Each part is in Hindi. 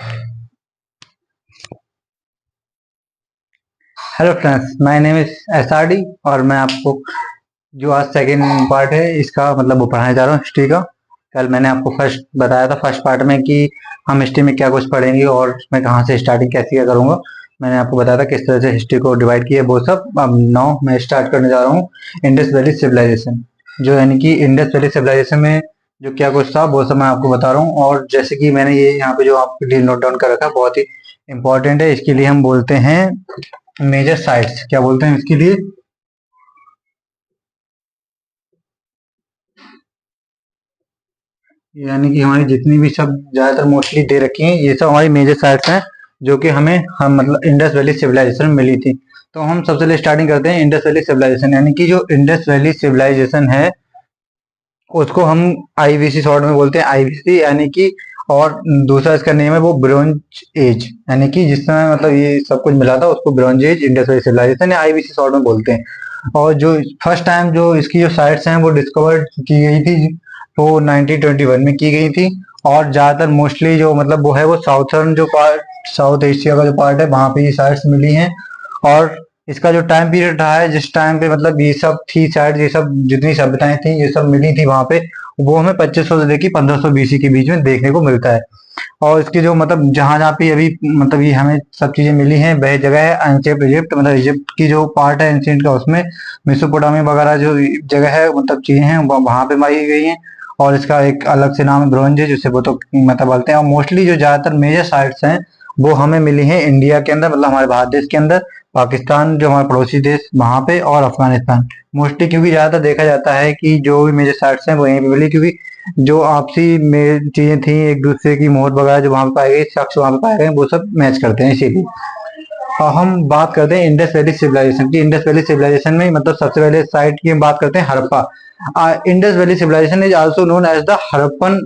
Hello friends, my name is SRD और मैं आपको जो आज सेकंड पार्ट है इसका मतलब वो पढ़ाने जा रहा हूँ हिस्ट्री का। कल मैंने आपको फर्स्ट बताया था फर्स्ट पार्ट में कि हम हिस्ट्री में क्या कुछ पढ़ेंगे और मैं कहाँ से स्टार्टिंग कैसे क्या करूँगा। मैंने आपको बताया था किस तरह से हिस्ट्री को डिवाइड किया वो सब। अब नाउ मैं स्टार्ट करने जा रहा हूँ इंडस वैली सिविलाइजेशन, जो यानी कि इंडस वैली सिविलाइजेशन में जो क्या कुछ था वो सब मैं आपको बता रहा हूँ। और जैसे कि मैंने ये यहाँ पे जो आपके लिए नोट डाउन कर रखा है बहुत ही इंपॉर्टेंट है, इसके लिए हम बोलते हैं मेजर साइट्स। क्या बोलते हैं इसके लिए? यानी कि हमारी जितनी भी सब ज्यादातर मोस्टली दे रखी हैं ये सब हमारी मेजर साइट्स हैं जो कि हम मतलब इंडस वैली सिविलाइजेशन में मिली थी। तो हम सबसे पहले स्टार्टिंग करते हैं इंडस वैली सिविलाइजेशन, यानी कि जो इंडस वैली सिविलाइजेशन है उसको हम आईवीसी शॉर्ट में बोलते हैं, आईवीसी यानी कि। और दूसरा इसका नेम है वो ब्रोंज एज, यानी कि जिस समय मतलब ये सब कुछ मिला था उसको bronze age Indus valley civilization या आईवीसी शॉर्ट में बोलते हैं। और जो फर्स्ट टाइम जो इसकी जो साइट्स हैं वो डिस्कवर की गई थी वो 1921 में की गई थी। और ज्यादातर मोस्टली जो मतलब वो है वो साउथर्न जो पार्ट, साउथ एशिया का जो पार्ट है वहां पे ये साइट्स मिली हैं। और इसका जो टाइम पीरियड रहा है जिस टाइम पे मतलब ये सब थी साइड, ये सब जितनी सभ्यताएं थी ये सब मिली थी वहां पे, वो हमें 2500 से लेकर 1500 बीसी के बीच में देखने को मिलता है। और इसकी जो मतलब जहां जहां पे अभी मतलब ये हमें सब चीजें मिली हैं वह जगह है एंशिएंट इजिप्ट, मतलब इजिप्ट की जो पार्ट है एंशिएंट का उसमें मेसोपोटामिया वगैरह जो जगह है मतलब चीजें हैं वहां पे पाई गई हैं। और इसका एक अलग से नाम है ब्रोंज, जिससे वो तो मतलब बोलते हैं। और मोस्टली जो ज्यादातर मेजर साइट्स हैं वो हमें मिली हैं इंडिया के अंदर, मतलब हमारे भारत देश के अंदर, पाकिस्तान जो हमारे पड़ोसी देश वहां पे, और अफगानिस्तान मोस्टली। क्योंकि ज्यादातर देखा जाता है कि जो भी मेजर साइट्स हैं वो यहीं पे मिली, क्योंकि जो आपसी में चीजें थी एक दूसरे की मोहर वगैरह जो वहां पे पाए गए, शख्स वहां पे पाए गए वो सब मैच करते हैं इसीलिए। और हम बात करते हैं इंडस वैली सिविलाइजेशन की। इंडस वैली सिविलाइजेशन में मतलब सबसे पहले साइट की हम बात करते हैं Harappa. Indus valley civilization is also known as the Harappan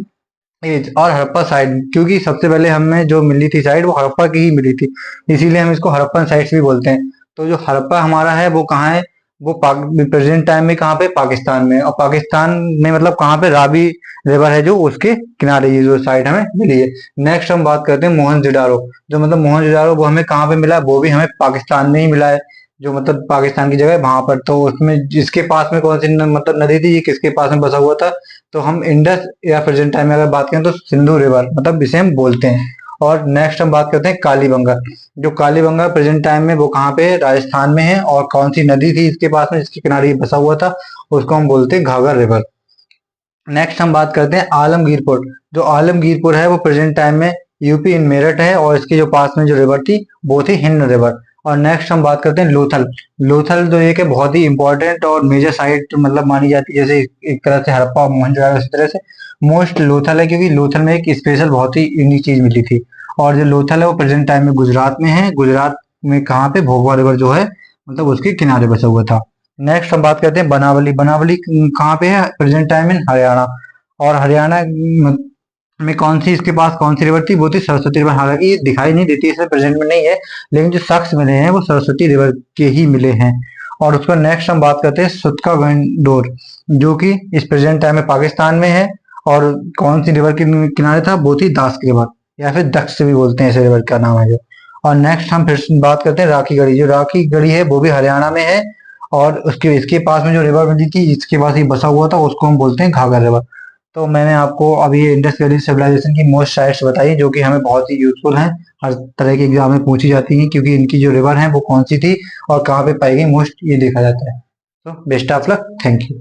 age और हड़प्पा साइट, क्योंकि सबसे पहले हमें जो मिली थी साइट वो हड़प्पा की ही मिली थी, इसीलिए हम इसको हड़प्पन साइट्स भी बोलते हैं। तो जो हड़प्पा हमारा है वो कहाँ है? वो प्रेजेंट टाइम में कहाँ पे? पाकिस्तान में। और पाकिस्तान में मतलब कहाँ पे? रावी रिवर है जो उसके किनारे ये जो साइट हमें मिली है। नेक्स्ट हम बात करते हैं मोहनजोदाड़ो। जो मतलब मोहनजोदाड़ो वो हमें कहाँ पे मिला? वो भी हमें पाकिस्तान में ही मिला है, जो मतलब पाकिस्तान की जगह है वहां पर। तो उसमें जिसके पास में कौन सी मतलब नदी थी, ये किसके पास में बसा हुआ था? तो हम इंडस या प्रेजेंट टाइम में अगर बात करें तो सिंधु रिवर मतलब इसे हम बोलते हैं। और नेक्स्ट हम बात करते हैं कालीबंगा। जो कालीबंगा प्रेजेंट टाइम में वो कहाँ पे है? राजस्थान में है। और कौन सी नदी थी इसके पास में जिसके किनारे ये बसा हुआ था? उसको हम बोलते हैं घाघर रिवर। नेक्स्ट हम बात करते हैं आलमगीरपुर। जो आलमगीरपुर है वो प्रेजेंट टाइम में यूपी इन मेरठ है, और इसके जो पास में जो रिवर थी वो थी हिंद रिवर। और नेक्स्ट हम बात करते हैं लोथल। लोथल जो एक है बहुत ही इंपॉर्टेंट और मेजर साइट मतलब मानी जाती है, जैसे एक तरह से हड़प्पा और मोहनजोदड़ो इसी तरह से मोस्ट लोथल है, क्योंकि लोथल में एक स्पेशल बहुत ही यूनिक चीज मिली थी। और जो लोथल है वो प्रेजेंट टाइम में गुजरात में है। गुजरात में कहाँ पे? भोगवा रिवर जो है मतलब उसके किनारे बसा हुआ था। नेक्स्ट हम बात करते हैं बनावली। बनावली कहाँ पे है? Present time in Haryana. और हरियाणा में कौन सी इसके पास कौन सी रिवर थी? वो थी सरस्वती रिवर। हालांकि ये दिखाई नहीं देती, इसमें प्रेजेंट में नहीं है, लेकिन जो शख्स मिले हैं वो सरस्वती रिवर के ही मिले हैं। और उसका नेक्स्ट हम बात करते हैं सुतका गंडोर, जो कि इस प्रेजेंट टाइम में पाकिस्तान में है। और कौन सी रिवर के किनारे था? वो थी दास की रिवर, या फिर दक्ष भी बोलते हैं इस रिवर का नाम है जो। और नेक्स्ट हम फिर बात करते हैं राखी गढ़ी। जो राखी गढ़ी है वो भी हरियाणा में है। और उसके इसके पास में जो रिवर बनी थी इसके पास ही बसा हुआ था, उसको हम बोलते हैं घाघर रिवर। तो मैंने आपको अभी ये इंडस वैली सिविलाइजेशन की मोस्ट साइट्स बताई जो कि हमें बहुत ही यूजफुल हैं, हर तरह के एग्जाम में पूछी जाती हैं, क्योंकि इनकी जो रिवर है वो कौन सी थी और कहाँ पे पाई गई मोस्ट ये देखा जाता है। तो best of luck, thank you.